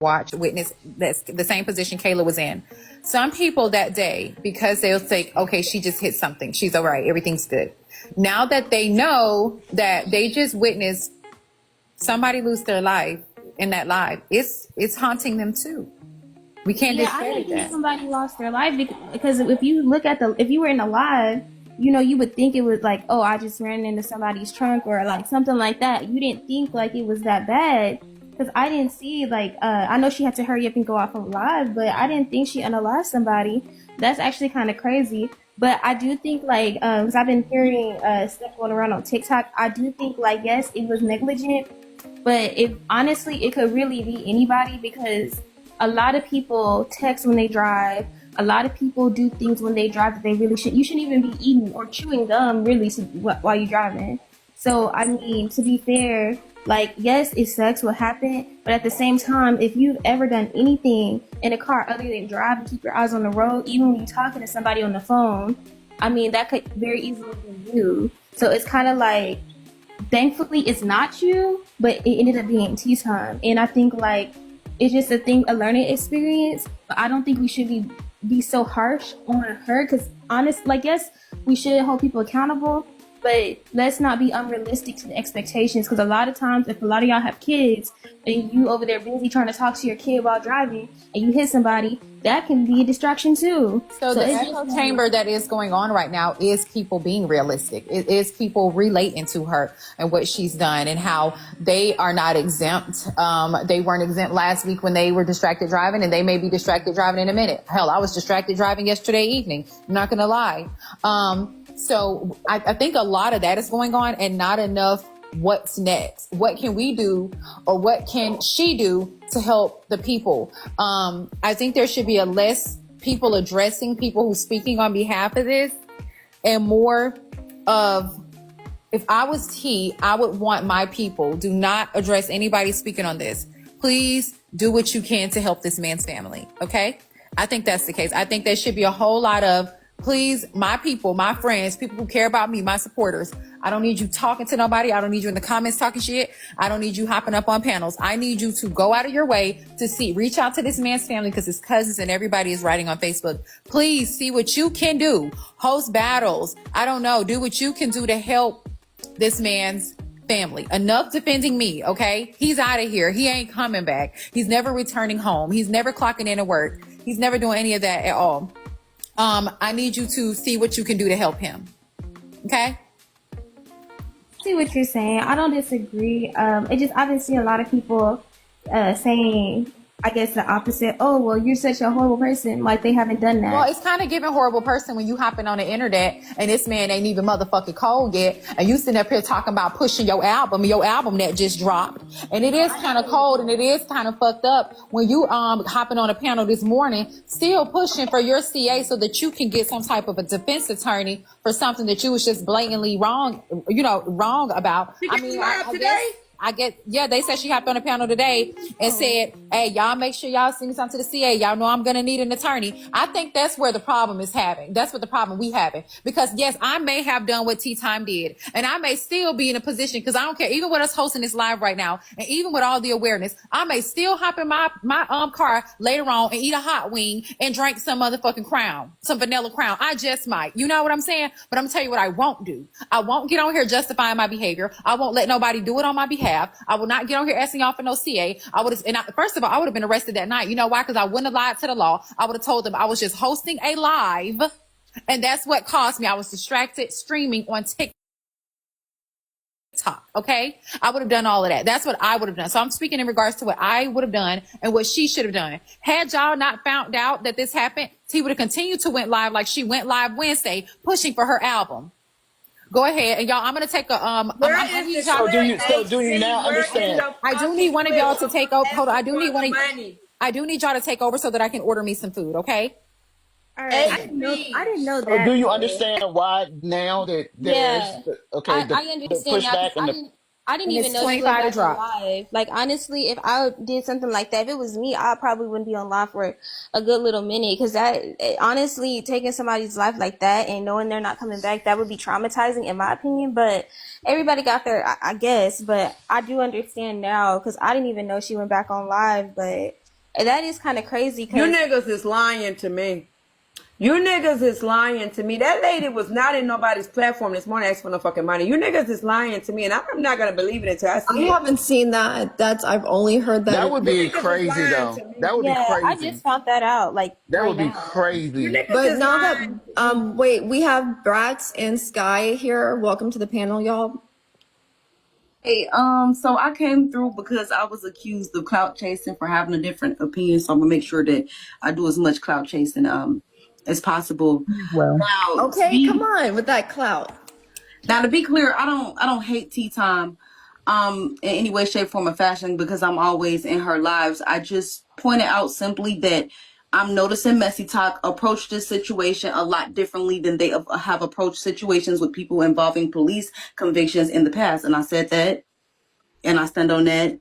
watch, witness, that's the same position Kayla was in. Some people that day, because they'll think, okay, she just hit something, she's all right, everything's good. Now that they know that they just witnessed somebody lose their life in that live, it's haunting them too. We can't Yeah, I discredit didn't think that. somebody lost their life because if you look at if you were in the live, you would think it was like, oh, I just ran into somebody's trunk or like something like that. You didn't think like it was that bad because I didn't see like, I know she had to hurry up and go off of live, but I didn't think she unalived somebody. That's actually kind of crazy. But I do think like, because I've been hearing stuff going around on TikTok, I do think like, yes, it was negligent, but honestly, it could really be anybody because a lot of people text when they drive. A lot of people do things when they drive that they really shouldn't. You shouldn't even be eating or chewing gum really while you're driving. So, I mean, to be fair, like, yes, it sucks what happened, but at the same time, if you've ever done anything in a car other than drive and keep your eyes on the road, even when you're talking to somebody on the phone, I mean, that could very easily be you. So it's kind of like, thankfully, it's not you, but it ended up being tea time. And I think, like, it's just a learning experience. But I don't think we should be so harsh on her because like, yes, we should hold people accountable, but let's not be unrealistic to the expectations because a lot of times if a lot of y'all have kids and you over there busy trying to talk to your kid while driving and you hit somebody, that can be a distraction too. So the echo chamber that is going on right now is people being realistic. It is people relating to her and what she's done and how they are not exempt. They weren't exempt last week when they were distracted driving, and they may be distracted driving in a minute. Hell, I was distracted driving yesterday evening. I'm not going to lie. So I think a lot of that is going on and not enough what's next. What can we do or what can she do to help the people? I think there should be a less people addressing people who's speaking on behalf of this and more of, if I was he, I would want my people, do not address anybody speaking on this. Please do what you can to help this man's family. Okay. I think that's the case. I think there should be a whole lot of, please, my people, my friends, people who care about me, my supporters. I don't need you talking to nobody. I don't need you in the comments talking shit. I don't need you hopping up on panels. I need you to go out of your way to reach out to this man's family because his cousins and everybody is writing on Facebook. Please see what you can do. Host battles. I don't know. Do what you can do to help this man's family. Enough defending me, okay? He's out of here. He ain't coming back. He's never returning home. He's never clocking in to work. He's never doing any of that at all. I need you to see what you can do to help him. Okay? See what you're saying. I don't disagree. I've been seeing a lot of people saying, I guess the opposite. Oh, well, you're such a horrible person. Like they haven't done that. Well, it's kind of giving horrible person when you hopping on the internet and this man ain't even motherfucking cold yet. And you sitting up here talking about pushing your album that just dropped. And it is kind of cold and it is kind of fucked up when you hopping on a panel this morning, still pushing for your CA so that you can get some type of a defense attorney for something that you was just blatantly wrong about. I mean, they said she hopped on a panel today and said, hey, y'all make sure y'all send something to the CA. Y'all know I'm going to need an attorney. I think that's where the problem is having. That's what the problem we having. Because yes, I may have done what Tea Time did and I may still be in a position because I don't care. Even with us hosting this live right now and even with all the awareness, I may still hop in my car later on and eat a hot wing and drink some motherfucking Crown, some vanilla Crown. I just might. You know what I'm saying? But I'm going to tell you what I won't do. I won't get on here justifying my behavior. I won't let nobody do it on my behalf. I will not get on here asking y'all for no CA. First of all, I would have been arrested that night. You know why? Because I wouldn't have lied to the law. I would have told them I was just hosting a live, and that's what caused me. I was distracted streaming on TikTok. Okay, I would have done all of that. That's what I would have done. So I'm speaking in regards to what I would have done and what she should have done. Had y'all not found out that this happened, T would have continued to went live like she went live Wednesday, pushing for her album. Go ahead, and y'all, I'm gonna take a do you now understand? I do need one of y'all to take over. Hold on, I do need y'all to take over so that I can order me some food. Okay. All right. I didn't know that. So do you understand why now that there's the understand now. pushback I didn't even know she went back on live. Like, honestly, if I did something like that, if it was me, I probably wouldn't be on live for a good little minute. Because honestly, taking somebody's life like that and knowing they're not coming back, that would be traumatizing in my opinion. But everybody got their, I guess. But I do understand now because I didn't even know she went back on live. But And that is kind of crazy You because niggas is lying to me. You niggas is lying to me. That lady was not in nobody's platform this morning asking for no fucking money. You niggas is lying to me, and I'm not gonna believe it until I I see it. haven't seen that. I've only heard that. That would You be niggas is crazy lying though. to me. That would be yeah, I crazy. just found that out like That right would be now. You crazy. niggas But is now lying. that wait, we have Bratz and Sky here. Welcome to the panel, y'all. Hey, so I came through because I was accused of clout chasing for having a different opinion. So I'm gonna make sure that I do as much clout chasing as possible. Well, Now, Okay, come on with that clout. to be clear, I don't hate Tea Time in any way, shape, form, or fashion because I'm always in her lives. I just pointed out simply that I'm noticing Messy Talk approach this situation a lot differently than they have approached situations with people involving police convictions in the past. And I said that, and I stand on that.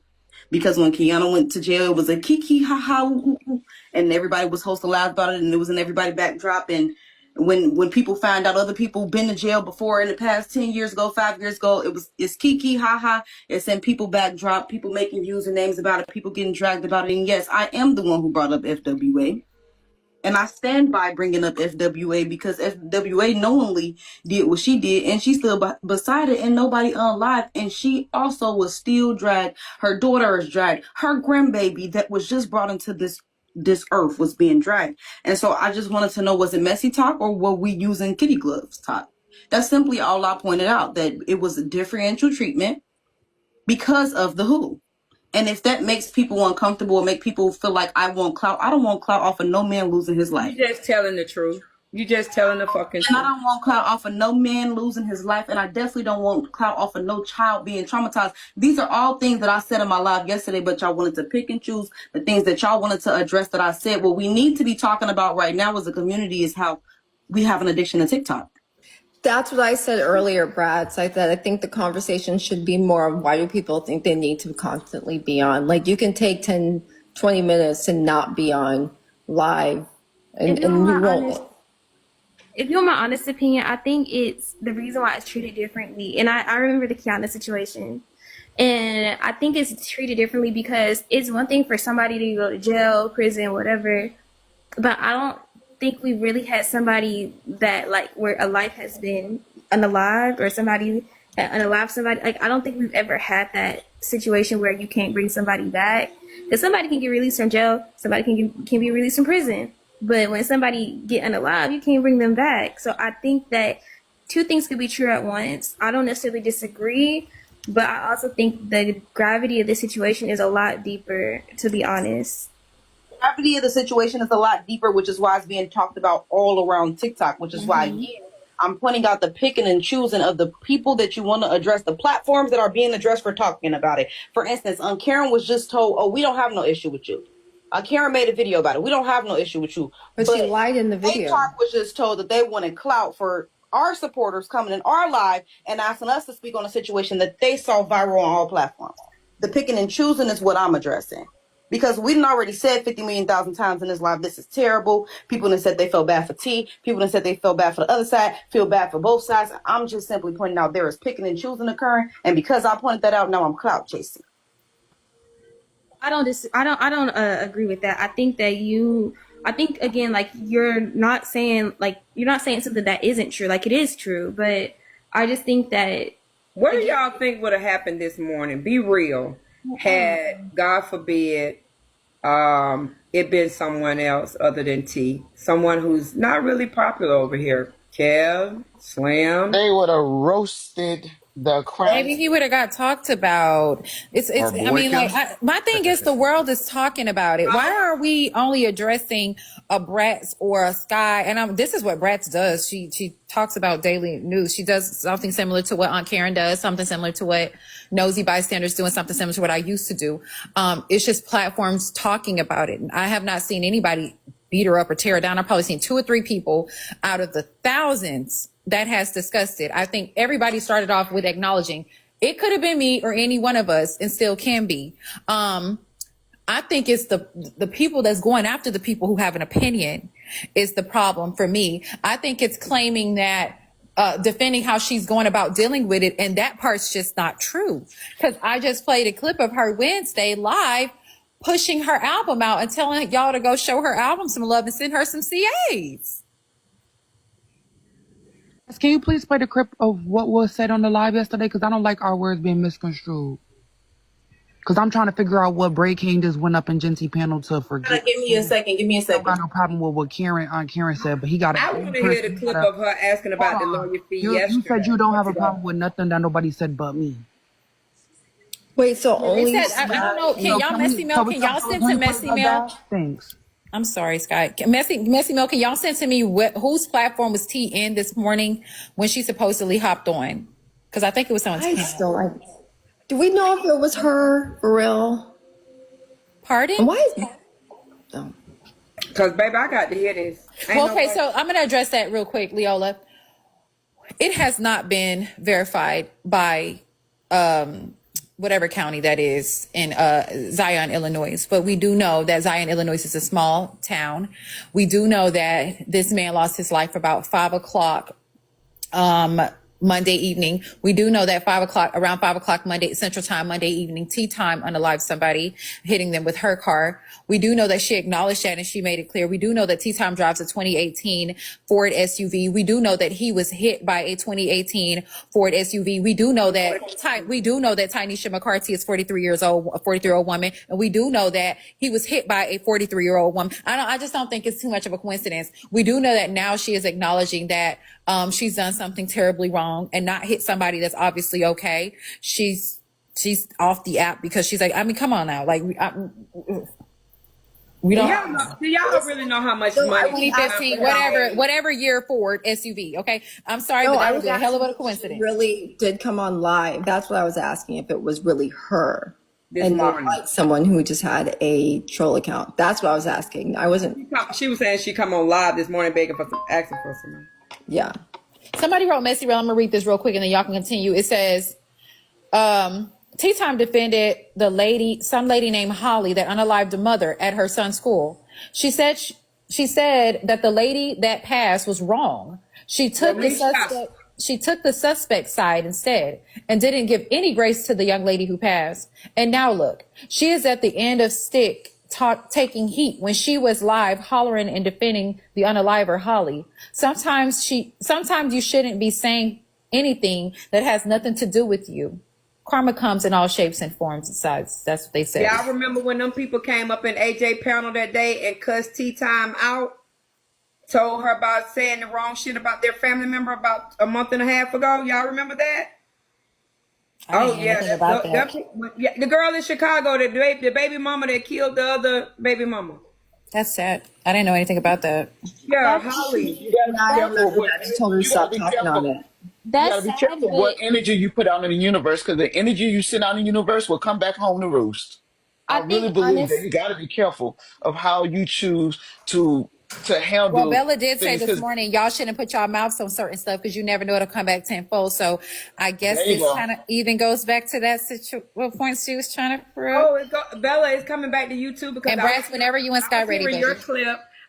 Because when Kiana went to jail, it was a kiki, ha ha, ooh, ooh, and everybody was hosting live about it, and it was in everybody backdrop. And when people find out other people been to jail before in the past 10 years ago, 5 years ago, it's kiki, ha ha. It's in people backdrop, people making usernames about it, people getting dragged about it. And yes, I am the one who brought up FWA. And I stand by bringing up FWA because FWA knowingly did what she did, and she stood beside it, and nobody unlived. And she also was still dragged. Her daughter is dragged. Her grandbaby that was just brought into this earth was being dragged. And so I just wanted to know, was it Messy Talk or were we using kitty gloves talk? That's simply all I pointed out, that it was a differential treatment because of the who. And if that makes people uncomfortable or make people feel like I want clout, I don't want clout off of no man losing his life. You just telling the truth. You just telling the fucking And I truth. don't want clout off of no man losing his life. And I definitely don't want clout off of no child being traumatized. These are all things that I said in my live yesterday, but y'all wanted to pick and choose the things that y'all wanted to address that I said. What we need to be talking about right now as a community is how we have an addiction to TikTok. That's what I said earlier, Bratz. I said I think the conversation should be more of why do people think they need to constantly be on? Like you can take 10, 20 minutes and not be on live and If you you want my won't. honest, if you want my honest opinion, I think it's the reason why it's treated differently. And I remember the Kiana situation. And I think it's treated differently because it's one thing for somebody to go to jail, prison, whatever. But I don't think we really had somebody that like where a life has been unalived or somebody that unalived somebody. Like I don't think we've ever had that situation where you can't bring somebody back. Because somebody can get released from jail, somebody can be released from prison. But when somebody get unalived, you can't bring them back. So I think that two things could be true at once. I don't necessarily disagree, but I also think the gravity of the situation is a lot deeper, to be honest. Gravity of the situation is a lot deeper, which is why it's being talked about all around TikTok, which is why, again, I'm pointing out the picking and choosing of the people that you want to address, the platforms that are being addressed for talking about it. For instance, Karen was just told, oh, we don't have no issue with you. Karen made a video about it. We don't have no issue with you. But she lied in the video. TikTok was just told that they wanted clout for our supporters coming in our live and asking us to speak on a situation that they saw viral on all platforms. The picking and choosing is what I'm addressing. Because we done already said 50 million thousand times in this live, this is terrible. People done said they felt bad for T. People done said they felt bad for the other side, feel bad for both sides. I'm just simply pointing out there is picking and choosing occurring. And because I pointed that out, now I'm clout chasing. I don't agree with that. I think again, like you're not saying something that isn't true. Like it is true, but I just think that What do y'all think would have happened this morning? Be real. Had, God forbid, it been someone else other than T. Someone who's not really popular over here. Kev, Slam. They would have roasted the crap. Maybe he would have got talked about. It's. Or I mean, like, Boyka. my thing is the world is talking about it. Why are we only addressing a Bratz or a Sky? And this is what Bratz does. She talks about daily news. She does something similar to what Aunt Karen does, something similar to what Nosy Bystanders do, and something similar to what I used to do. It's just platforms talking about it. And I have not seen anybody beat her up or tear her down. I've probably seen 2 or 3 people out of the thousands that has discussed it. I think everybody started off with acknowledging it could have been me or any one of us and still can be. I think it's the people that's going after the people who have an opinion is the problem for me. I think it's claiming that, defending how she's going about dealing with it. And that part's just not true. Cause I just played a clip of her Wednesday live pushing her album out and telling y'all to go show her album some love and send her some CAs. Can you please play the clip of what was said on the live yesterday? Because I don't like our words being misconstrued. Because I'm trying to figure out what Bray King just went up in Genty panel to forget. Give me a second. Give me a I second. got no problem with what Aunt Karen said, but he got. I want to hear the clip of her asking about the lawyer fee You yesterday. said you don't have a problem with nothing that nobody said but me. Wait, so He only said, I don't know. Can y'all messy milk? Can y'all send to messy milk? Thanks. I'm sorry, Scott. Messy milk. Can y'all send to me whose platform was T in this morning when she supposedly hopped on? Because I think it was someone's. I still like. Do we know if it was her for real? Pardon? And why is that? Oh. Because, baby, I got to hear this. Well, okay, so I'm going to address that real quick, Leola. It has not been verified by whatever county that is in Zion, Illinois. But we do know that Zion, Illinois is a small town. We do know that this man lost his life about 5 o'clock Monday evening. We do know that around 5 o'clock Monday Central Time, Monday evening, tea time, unalived somebody, hitting them with her car. We do know that she acknowledged that and she made it clear. We do know that Tea Time drives a 2018 Ford SUV. We do know that he was hit by a 2018 Ford SUV. We do know that Tynesha McCarthy is 43 years old, a 43-year-old woman, and we do know that he was hit by a 43-year-old woman. I just don't think it's too much of a coincidence. We do know that now she is acknowledging that she's done something terribly wrong and not hit somebody that's obviously okay. She's off the app because she's like, I mean, come on now, like we don't. Do y'all really know how much money? 2015, whatever year Ford SUV. Okay, I'm sorry, No, but I that was was a hell of a asking if coincidence. she really did come on live. That's what I was asking, if it was really her. This And not morning. like someone who just had a troll account. That's what I was asking. I wasn't, She was saying she come on live this morning begging for asking for some money. yeah. Somebody wrote Messy Real. I'm gonna read this real quick and then y'all can continue. It says, Tea Time defended some lady named Holly that unalived a mother at her son's school. She said that the lady that passed was wrong. She took the suspect side instead and didn't give any grace to the young lady who passed. And now look, she is at the end of stick taking heat when she was live hollering and defending the unaliver Holly. Sometimes you shouldn't be saying anything that has nothing to do with you. Karma comes in all shapes and forms and sizes. That's what they say. Yeah, I remember when them people came up in AJ panel that day and cussed Tea Time out, told her about saying the wrong shit about their family member about a month and a half ago. Y'all remember that? Oh yeah, the girl in Chicago, the baby mama that killed the other baby mama. That's sad. I didn't know anything about that. Yeah, Holly. You gotta be careful. I told her to stop talking on it. You That's gotta be sad, careful but what energy you put out in the universe, because the energy you send out in the universe will come back home to roost. I really think believe that you gotta be careful of how you choose to handle. Well, Bella did say things, this 'cause morning, y'all shouldn't put y'all mouths on certain stuff because you never know it'll come back tenfold. So I guess There you this go. kind of even goes back to that what point she was trying to prove. Oh, Bella is coming back to you too because And Brass, whenever you and Scott ready, baby.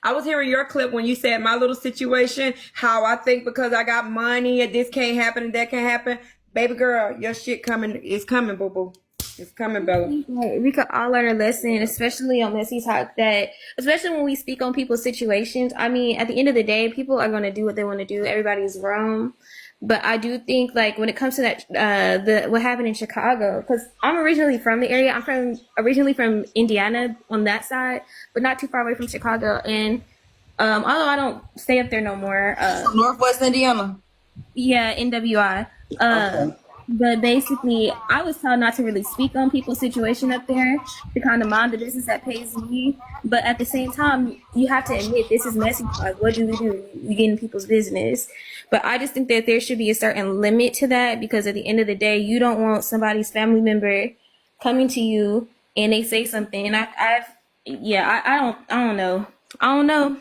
I was hearing your clip when you said my little situation, how I think because I got money and this can't happen and that can't happen. Baby girl, your shit coming. It's coming, boo boo. It's coming, Bella. we could all learn a lesson, especially on Messy Talk, that especially when we speak on people's situations. I mean, at the end of the day, people are going to do what they want to do. Everybody's wrong. But I do think, like, when it comes to that, what happened in Chicago, because I'm originally from the area. I'm originally from Indiana on that side, but not too far away from Chicago. And although I don't stay up there no more, Northwest Indiana. yeah, NWI. But basically, I was told not to really speak on people's situation up there, to kind of mind the business that pays me. But at the same time, you have to admit this is Messy Talk. What do? We get in people's business. But I just think that there should be a certain limit to that, because at the end of the day, you don't want somebody's family member coming to you and they say something. And I don't know.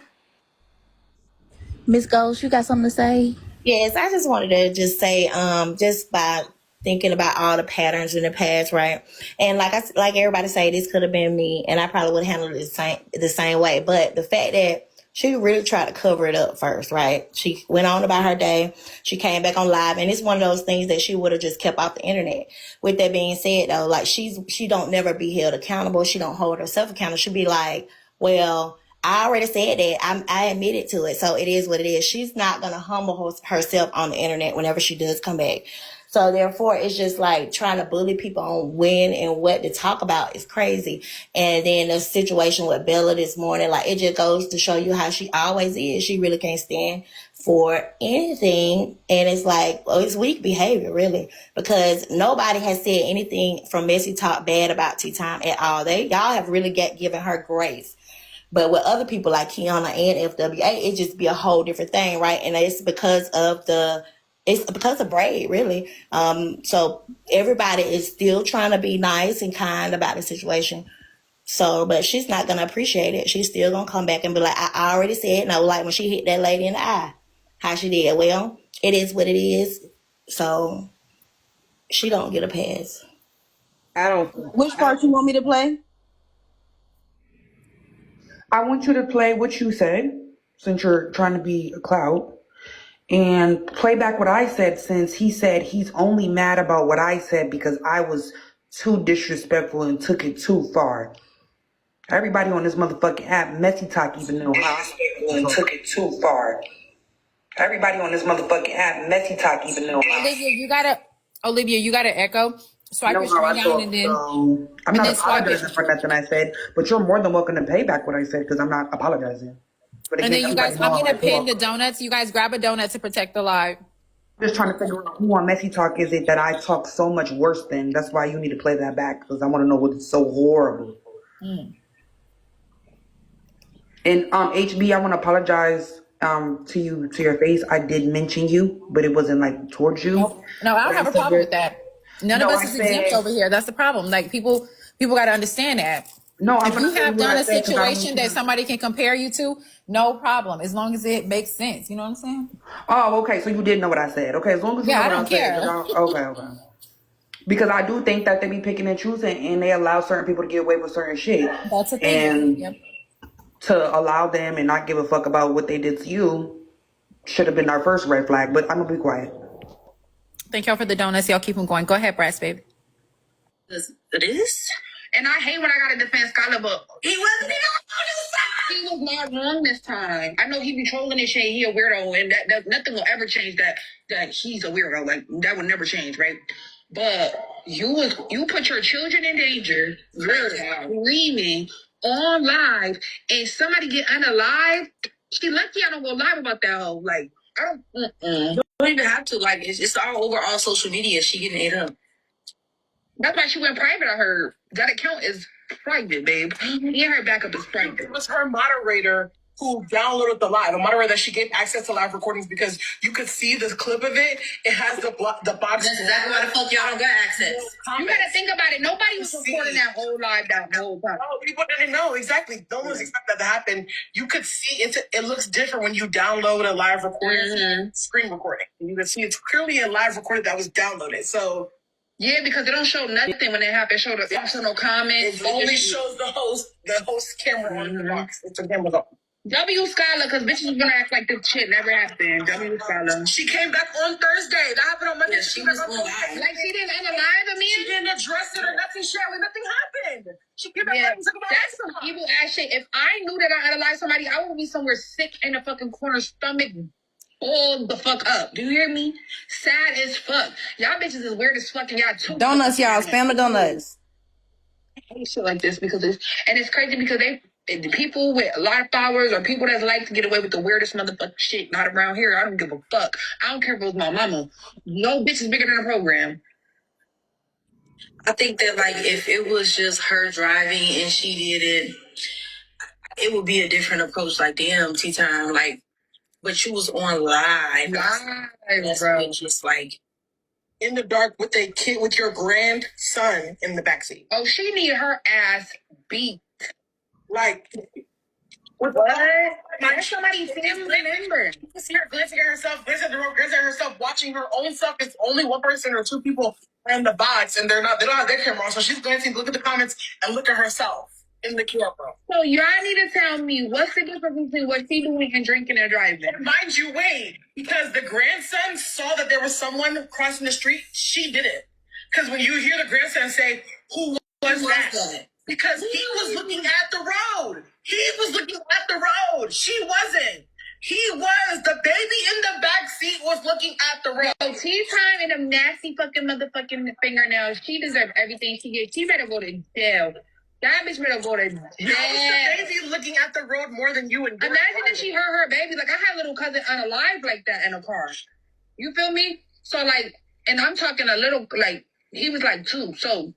Miss Ghost, you got something to say? Yes, I just wanted to just say, just by thinking about all the patterns in the past, right? And like everybody say, this could have been me, and I probably would have handled it the same way. But the fact that She really tried to cover it up first, right? She went on about her day. She came back on live, and it's one of those things that she would have just kept off the internet. With that being said, though, like she don't never be held accountable. She don't hold herself accountable. She'll be like, well, I already said that. I admitted to it, so it is what it is. She's not gonna humble herself on the internet whenever she does come back. So therefore, it's just like trying to bully people on when and what to talk about is crazy. And then the situation with Bella this morning, like it just goes to show you how she always is. She really can't stand for anything. And it's like, well, it's weak behavior, really, because nobody has said anything from Messy Talk bad about Tea Time at all. Y'all have really given her grace. But with other people like Kiana and FWA, it just be a whole different thing, right? And it's because of Braid, really. So everybody is still trying to be nice and kind about the situation. So, but she's not gonna appreciate it. She's still gonna come back and be like, I already said no, like when she hit that lady in the eye, how she did. Well, it is what it is. So she don't get a pass. I don't. Which part you want me to play? I want you to play what you said, since you're trying to be a clout, and play back what I said, since he said he's only mad about what I said because I was too disrespectful and took it too far. Everybody on this motherfucking app, Messy Talk even know how disrespectful and took it too far. Everybody on this motherfucking app, Messy Talk even know how. Olivia, you gotta echo. So I know can how I down talk, and then so I'm not apologizing for nothing I said, but you're more than welcome to pay back what I said because I'm not apologizing. But and again, then you guys, I'm everybody gonna know pin how I the talk. donuts. You guys grab a donut to protect the live. Just trying to figure out who on Messy Talk is it that I talk so much worse than. That's why you need to play that back because I want to know what's so horrible. And HB, I want to apologize to you, to your face. I did mention you, but it wasn't like towards you. No, I don't have a problem with that. None of No, us I is exempt said over here. That's the problem. Like people got to understand that. no. I'm If gonna you tell have you what done I a said because I don't situation want that you. somebody can compare you to, no problem. As long as it makes sense. You know what I'm saying? Oh, okay. So you did know what I said. Okay, as long as you Yeah, know I what I don't said. care. Okay. Because I do think that they be picking and choosing, and they allow certain people to get away with certain shit, That's a thing. and Yep. to allow them and not give a fuck about what they did to you should have been our first red flag. But I'm gonna be quiet. Thank y'all for the donuts. Y'all keep them going. Go ahead, Brass, baby. This. And I hate when I gotta defend Skylar, but he wasn't even on his side. He was not wrong this time. I know he be trolling and shit. He a weirdo, and that nothing will ever change that he's a weirdo. Like that would never change, right? But you put your children in danger, you're screaming on live, and somebody get unalive. She lucky I don't go live about that hoe. Like I don't. You don't even have to. Like it's all over all social media. She getting ate up. That's why she went private, I heard. That account is private, babe. Me and her backup is private. It was her moderator who downloaded the live, a moderator that she gave access to live recordings because you could see the clip of it. It has the box. That's exactly why the fuck y'all don't got access. You gotta think about it. Nobody was recording that whole live that whole time. No, people didn't know exactly. No one was expecting that to happen. You could see it looks different when you download a live recording, screen recording. You can see it's clearly a live recording that was downloaded. So Yeah, because it don't show nothing when it happens. It don't show no comments. it only shows the host camera on the box. It's a camera on. W Skylar, because bitches was gonna act like this shit never happened. W Skylar. She came back on Thursday. That happened on Monday. Yeah, she was on live. Like she didn't unalive me. She didn't address it or nothing. Nothing happened. She came back Yeah, and took about that's evil ass shit. If I knew that I unalived somebody, I would be somewhere sick in the fucking corner, stomach all the fuck up. Do you hear me? Sad as fuck. Y'all bitches is weird as fuck and y'all too. Donuts, y'all. Spam the donuts. I hate shit like this because it's crazy because the people with a lot of followers or people that like to get away with the weirdest motherfucking shit not around here. I don't give a fuck. I don't care if it was my mama. No bitch is bigger than a program. I think that like if it was just her driving and she did it would be a different approach. Like damn, Tea Time, like, but you was on live. That's Bro. just like in the dark with a kid with your grandson in the backseat. Oh, she need her ass beat. Like What? That's somebody's family member. You can see her glancing at herself, glancing at herself, watching her own stuff. It's only one person or two people in the box, and they don't have their camera on. So she's glancing, look at the comments, and look at herself. in the camera. So y'all need to tell me what's the difference between what she doing and drinking and driving. Mind you, wait, because the grandson saw that there was someone crossing the street. She didn't. Because when you hear the grandson say, "Who was that?" Because he was looking at the road. He was looking at the road. She wasn't. He was. The baby in the back seat was looking at the road. So tea time and them nasty fucking motherfucking fingernails. She deserves everything she gets. She better go to jail. That bitch better go to jail. How was the baby looking at the road more than you? And imagine if she heard her baby. Like, I had a little cousin unalive like that in a car. You feel me? So, like, and I'm talking a little, like, he was like 2. So,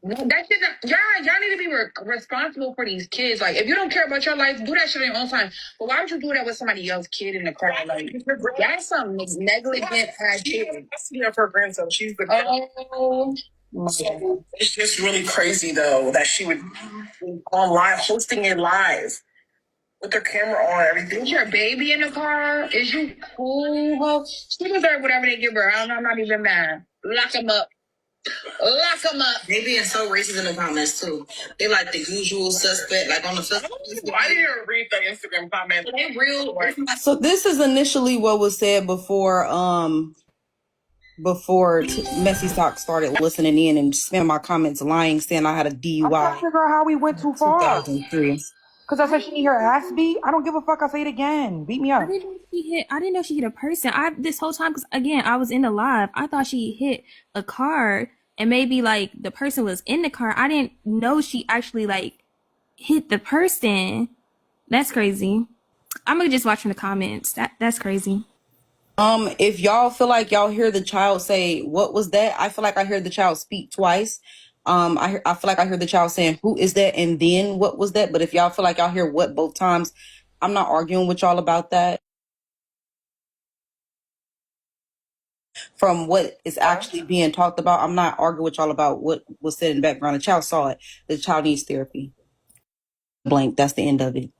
that shit, y'all need to be responsible for these kids. Like, if you don't care about your life, do that shit on your own time. But why would you do that with somebody else's kid in the car? Like, that's some negligent ass shit. Of her grandson. She's the Oh, so it's just really crazy though that she would be on live hosting it live with her camera on and everything. is your baby in the car? Is you cool? Ho? She deserve whatever they give her. I'm not even mad. Lock him up. Lock him up. They being so racist in the comments too. They like the usual suspect, like on the Facebook. I didn't even read the Instagram comment. They real. So this is initially what was said before Messy Talk started listening in and spamming my comments lying, saying I had a I'm trying to DUI figure out how we went too far. 2003. Because I said she need her ass beat. I don't give a fuck. I say it again. Beat me up. I didn't know she hit a person. This whole time, because again, I was in the live. I thought she hit a car, and maybe like the person was in the car. I didn't know she actually like hit the person. That's crazy. I'm gonna just watch from the comments. That's crazy. If y'all feel like y'all hear the child say, "What was that?" I feel like I heard the child speak twice. I feel like I heard the child saying, "Who is that?" and then, "What was that?" But if y'all feel like y'all hear what both times, I'm not arguing with y'all about that. From what is actually being talked about, I'm not arguing with y'all about what was said in the background. The child saw it. The child needs therapy. Blank. That's the end of it.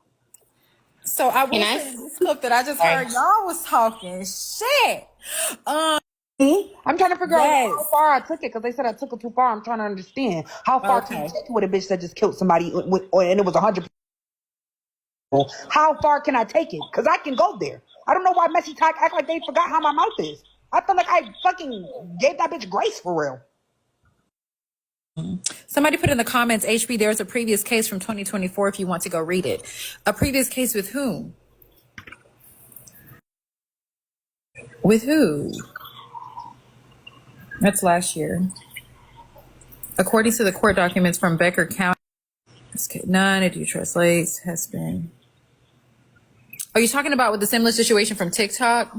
So I will say in this clip that I just heard y'all was talking shit. I'm trying to figure out Yes. how far I took it because they said I took it too far. I'm trying to understand how far can you Okay. take it with a bitch that just killed somebody and it was 100. How far can I take it? Because I can go there. I don't know why Messy Talk act like they forgot how my mouth is. I feel like I fucking gave that bitch grace for real. Somebody put in the comments, HB, there's a previous case from 2024 if you want to go read it. A previous case with whom? With who? That's last year. According to the court documents from Becker County, none of you translates has been. Are you talking about with the similar situation from TikTok?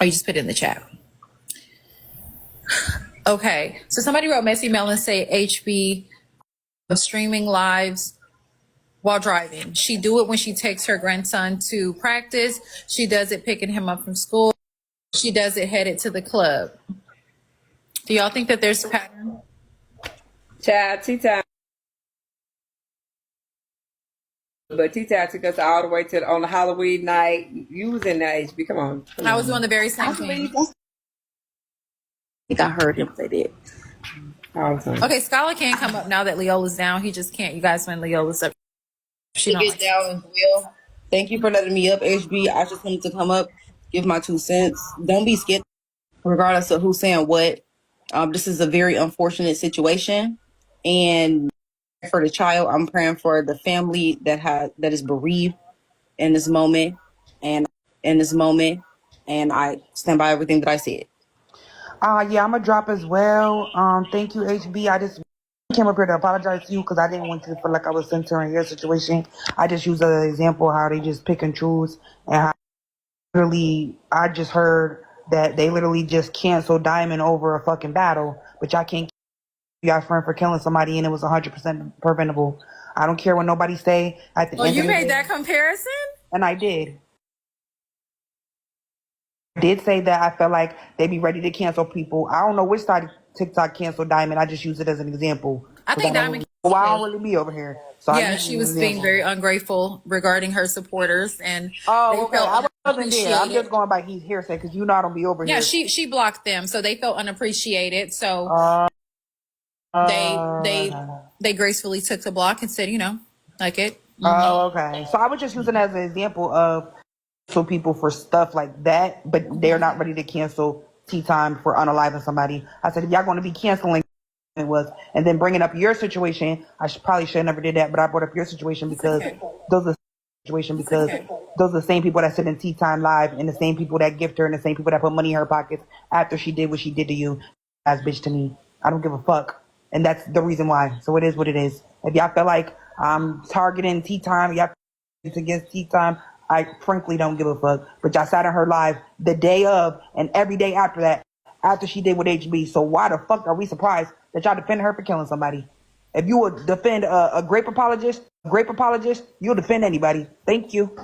Oh, you just put it in the chat. Okay, so somebody wrote Messy Melon say HB streaming lives while driving. She do it when she takes her grandson to practice. She does it picking him up from school. She does it headed to the club. Do y'all think that there's a pattern? Child, tea time. But tea time took us all the way to on the Halloween night. You was in that HB. Come on. I was doing the very same thing. I think I heard him say that. Awesome. Okay, Scholar can't come up now that Leola's down. He just can't. You guys, when Leola's up, she don't Get like down as well. Thank you for letting me up, HB. I just wanted to come up, give my 2 cents. Don't be scared, regardless of who's saying what. This is a very unfortunate situation, and for the child, I'm praying for the family that is bereaved in this moment, and I stand by everything that I said. Yeah, I'm gonna drop as well. Thank you, HB. I just came up here to apologize to you because I didn't want to feel like I was censoring your situation. I just use an example how they just pick and choose, and how I just heard that they literally just canceled Diamond over a fucking battle, but y'all can't keep your friend for killing somebody and it was 100% preventable. I don't care what nobody say. At the Oh, end you of the made day, that comparison? and I did. Did say that I felt like they be ready to cancel people. I don't know which side TikTok canceled Diamond. I just use it as an example. I think Diamond. Well, I don't really be over here. So I Yeah, use it she as was an being example. very ungrateful regarding her supporters, and Oh, they okay. felt I wasn't there. I'm unappreciated. just going by hearsay because you know I don't be over Yeah, here. she blocked them, so they felt unappreciated. So They they gracefully took the block and said, like it. Oh, okay. So I was just using it as an example of cancel people for stuff like that, but they're not ready to cancel Tea Time for unaliving somebody. I said, if y'all going to be canceling, it was, and then bringing up your situation, probably should have never did that, but I brought up your situation because those are those are the same people that sit in Tea Time Live and the same people that gift her and the same people that put money in her pockets after she did what she did to you. As bitch to me. I don't give a fuck. And that's the reason why. So it is what it is. If y'all feel like I'm targeting Tea Time, y'all it's against Tea Time, I frankly don't give a fuck. But y'all sat on her live the day of and every day after that, after she did with HB. So why the fuck are we surprised that y'all defend her for killing somebody? If you would defend a grape apologist, you'll defend anybody. Thank you.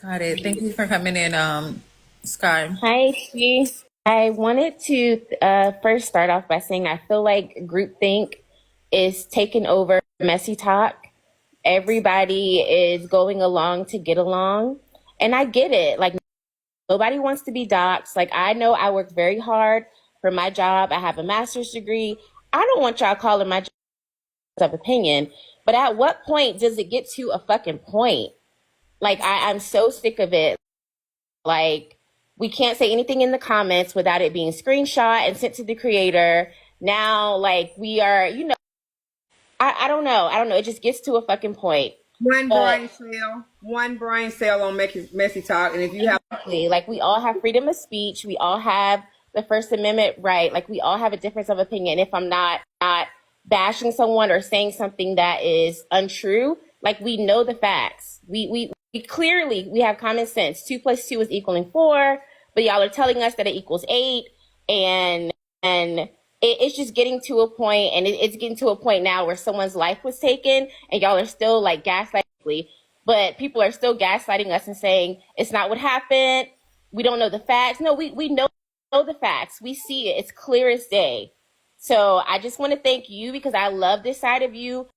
Got it. Thank you for coming in, Sky. Hi, T. I wanted to first start off by saying I feel like groupthink is taking over messy talk. Everybody is going along to get along. And I get it. Like, nobody wants to be doxxed. Like, I know I worked very hard for my job. I have a master's degree. I don't want y'all calling my job of opinion. But at what point does it get to a fucking point? Like, I'm so sick of it. Like, we can't say anything in the comments without it being screenshot and sent to the creator. Now, like, we are, I don't know. It just gets to a fucking point. One brain cell on messy talk. And if you have like, we all have freedom of speech. We all have the First Amendment right. Like, we all have a difference of opinion. If I'm not bashing someone or saying something that is untrue, like, we know the facts. We clearly, we have common sense. 2 + 2 is equaling 4, but y'all are telling us that it equals 8. And it's just getting to a point, and it's getting to a point now where someone's life was taken and y'all are still like gaslighting, but people are still gaslighting us and saying it's not what happened. We don't know the facts. No, we know the facts. We see it. It's clear as day. So I just want to thank you because I love this side of you.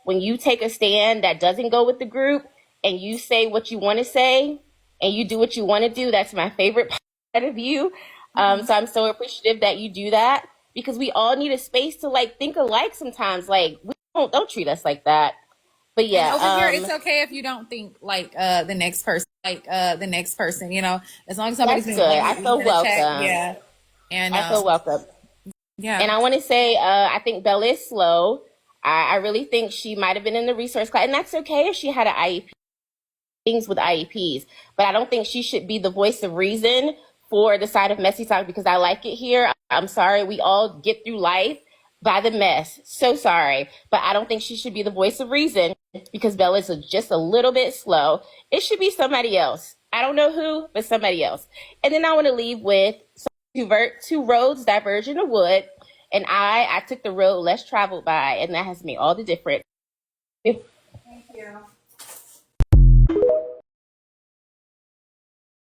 When you take a stand that doesn't go with the group and you say what you want to say and you do what you want to do, that's my favorite part of you. So I'm so appreciative that you do that. Because we all need a space to like think alike sometimes. Like, we don't treat us like that. But yeah, over here, it's okay if you don't think like the next person, as long as somebody's that's good. I feel welcome. Yeah, and I feel welcome. Yeah, and I want to say, I think Bella is slow. I really think she might have been in the resource class, and that's okay if she had an IEP, things with IEPs. But I don't think she should be the voice of reason for the side of messy talk because I like it here. I'm sorry. We all get through life by the mess. So sorry. But I don't think she should be the voice of reason because Bella's just a little bit slow. It should be somebody else. I don't know who, but somebody else. And then I want to leave with two roads diverge in the wood. And I took the road less traveled by, and that has made all the difference. Thank you.